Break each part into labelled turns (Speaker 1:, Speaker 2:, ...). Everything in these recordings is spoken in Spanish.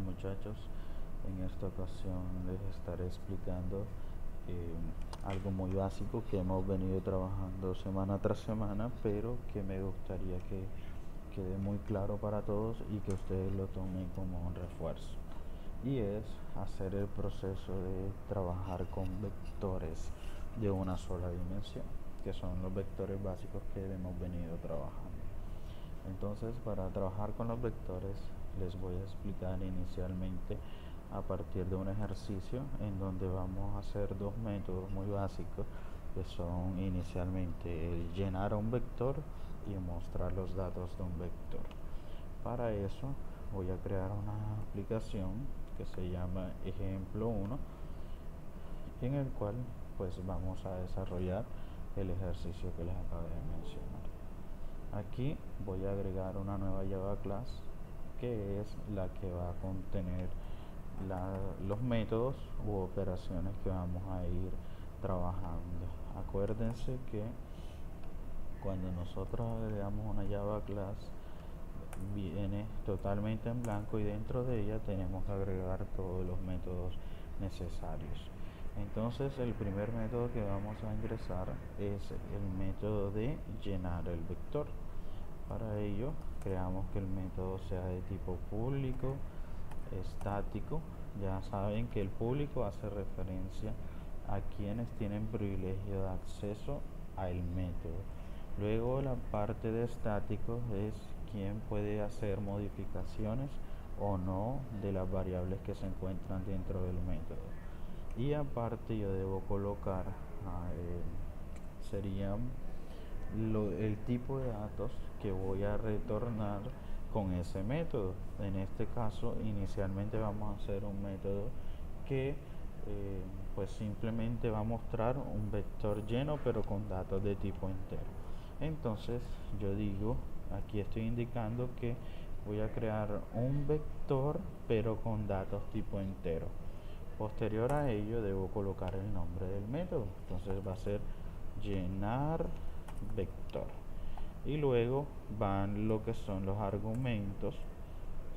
Speaker 1: muchachos? En esta ocasión les estaré explicando algo muy básico que hemos venido trabajando semana tras semana, pero que me gustaría que quede muy claro para todos y que ustedes lo tomen como un refuerzo. Y es hacer el proceso de trabajar con vectores de una sola dimensión, que son los vectores básicos que hemos venido trabajando. Entonces, para trabajar con los vectores, les voy a explicar inicialmente a partir de un ejercicio en donde vamos a hacer dos métodos muy básicos, que son inicialmente el llenar a un vector y mostrar los datos de un vector. Para eso voy a crear una aplicación que se llama ejemplo 1, en el cual pues vamos a desarrollar el ejercicio que les acabo de mencionar. Aquí voy a agregar una nueva Java class, que es la que va a contener los métodos u operaciones que vamos a ir trabajando. Acuérdense que cuando nosotros agregamos una Java class, viene totalmente en blanco y dentro de ella tenemos que agregar todos los métodos necesarios. Entonces el primer método que vamos a ingresar es el método de llenar el vector. Para ello creamos que el método sea de tipo público, estático. Ya saben que el público hace referencia a quienes tienen privilegio de acceso al método. Luego la parte de estático es quien puede hacer modificaciones o no de las variables que se encuentran dentro del método. Y aparte yo debo colocar serían el tipo de datos que voy a retornar con ese método. En este caso inicialmente vamos a hacer un método que pues simplemente va a mostrar un vector lleno pero con datos de tipo entero. Entonces yo digo, aquí estoy indicando que voy a crear un vector pero con datos tipo entero. Posterior a ello debo colocar el nombre del método. Entonces va a ser llenar vector. Y luego van lo que son los argumentos,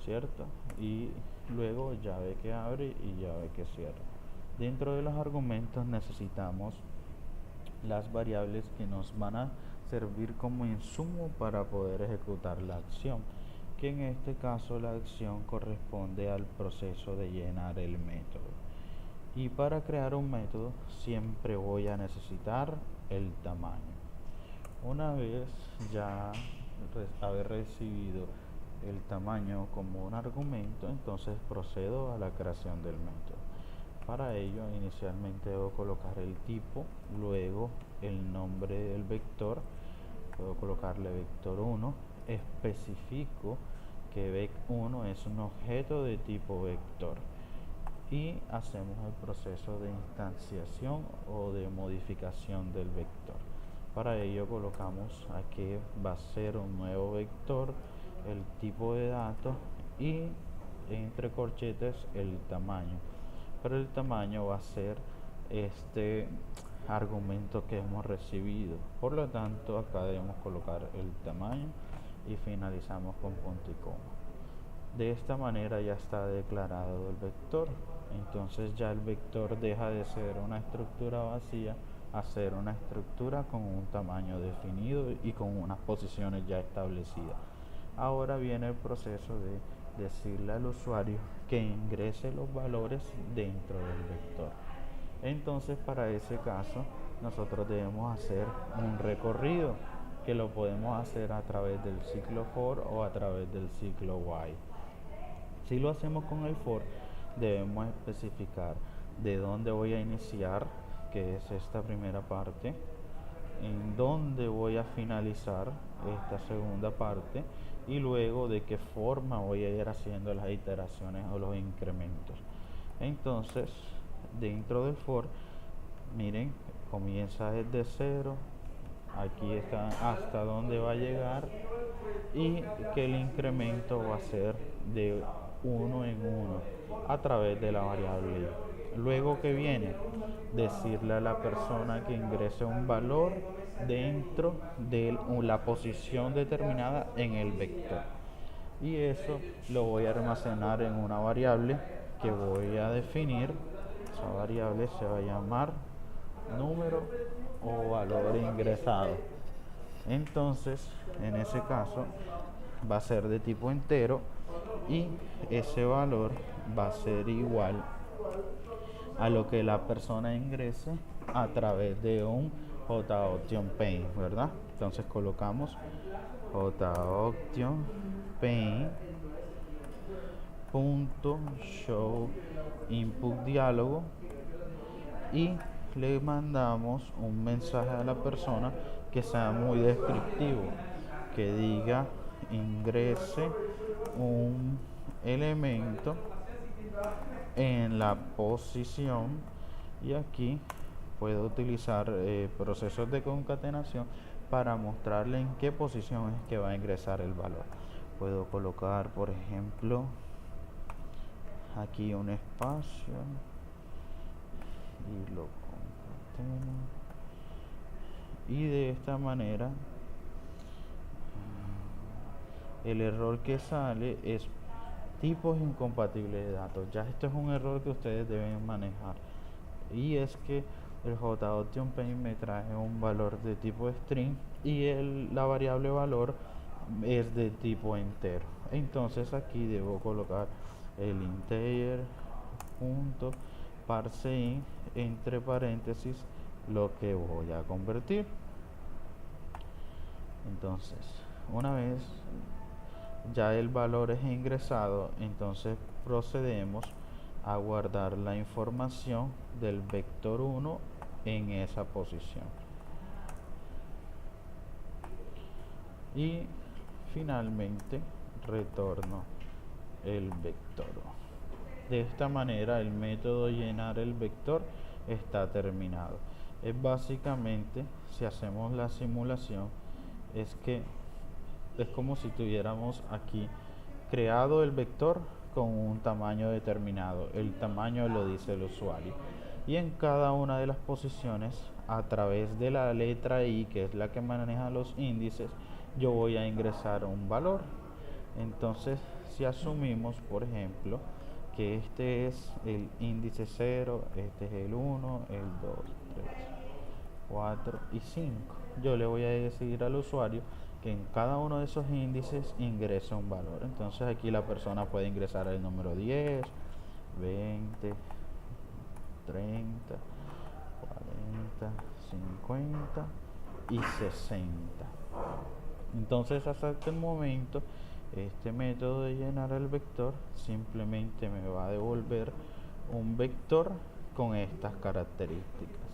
Speaker 1: ¿cierto? Y luego llave que abre y llave que cierra. Dentro de los argumentos necesitamos las variables que nos van a servir como insumo para poder ejecutar la acción, que en este caso la acción corresponde al proceso de llenar el método. Y para crear un método siempre voy a necesitar el tamaño. Una vez ya haber recibido el tamaño como un argumento, entonces procedo a la creación del método. Para ello inicialmente debo colocar el tipo, luego el nombre del vector, puedo colocarle vector 1, especifico que vec1 es un objeto de tipo vector y hacemos el proceso de instanciación o de modificación del vector. Para ello colocamos aquí va a ser un nuevo vector, el tipo de datos y entre corchetes el tamaño. Pero el tamaño va a ser este argumento que hemos recibido. Por lo tanto, acá debemos colocar el tamaño y finalizamos con punto y coma. De esta manera ya está declarado el vector. Entonces ya el vector deja de ser una estructura vacía a ser una estructura con un tamaño definido y con unas posiciones ya establecidas. Ahora viene el proceso de decirle al usuario que ingrese los valores dentro del vector. Entonces para ese caso nosotros debemos hacer un recorrido que lo podemos hacer a través del ciclo for o a través del ciclo while. Si lo hacemos con el for, debemos especificar de dónde voy a iniciar, que es esta primera parte, en dónde voy a finalizar esta segunda parte y luego de qué forma voy a ir haciendo las iteraciones o los incrementos. Entonces, dentro del for, miren, comienza desde 0, aquí está hasta dónde va a llegar y que el incremento va a ser de 1 en 1 a través de la variable i. Luego que viene decirle a la persona que ingrese un valor dentro de la posición determinada en el vector. y eso lo voy a almacenar en una variable que voy a definir. Esa variable se va a llamar número o valor ingresado. Entonces, en ese caso, va a ser de tipo entero y ese valor va a ser igual a lo que la persona ingrese a través de un JOption Pay, ¿verdad? Entonces colocamos JOption Pay punto show input diálogo y le mandamos un mensaje a la persona que sea muy descriptivo, que diga ingrese un elemento en la posición, y aquí puedo utilizar procesos de concatenación para mostrarle en qué posición es que va a ingresar el valor. Puedo colocar, por ejemplo, aquí un espacio y lo concateno, y de esta manera el error que sale es tipos incompatibles de datos. Ya esto es un error que ustedes deben manejar, y es que el JOptionPay me trae un valor de tipo string y la variable valor es de tipo entero. Entonces aquí debo colocar el integer punto parseInt entre paréntesis lo que voy a convertir. Entonces, una vez ya el valor es ingresado, entonces procedemos a guardar la información del vector 1 en esa posición. Y finalmente retorno el vector. De esta manera el método llenar el vector está terminado. Es básicamente, si hacemos la simulación, es como si tuviéramos aquí creado el vector con un tamaño determinado. El tamaño lo dice el usuario. Y en cada una de las posiciones, a través de la letra I, que es la que maneja los índices, yo voy a ingresar un valor. Entonces, si asumimos, por ejemplo, que este es el índice 0, este es el 1, el 2, 3, 4 y 5. Yo le voy a decir al usuario que en cada uno de esos índices ingresa un valor. Entonces aquí la persona puede ingresar el número 10, 20, 30, 40, 50 y 60. Entonces hasta el momento este método de llenar el vector simplemente me va a devolver un vector con estas características.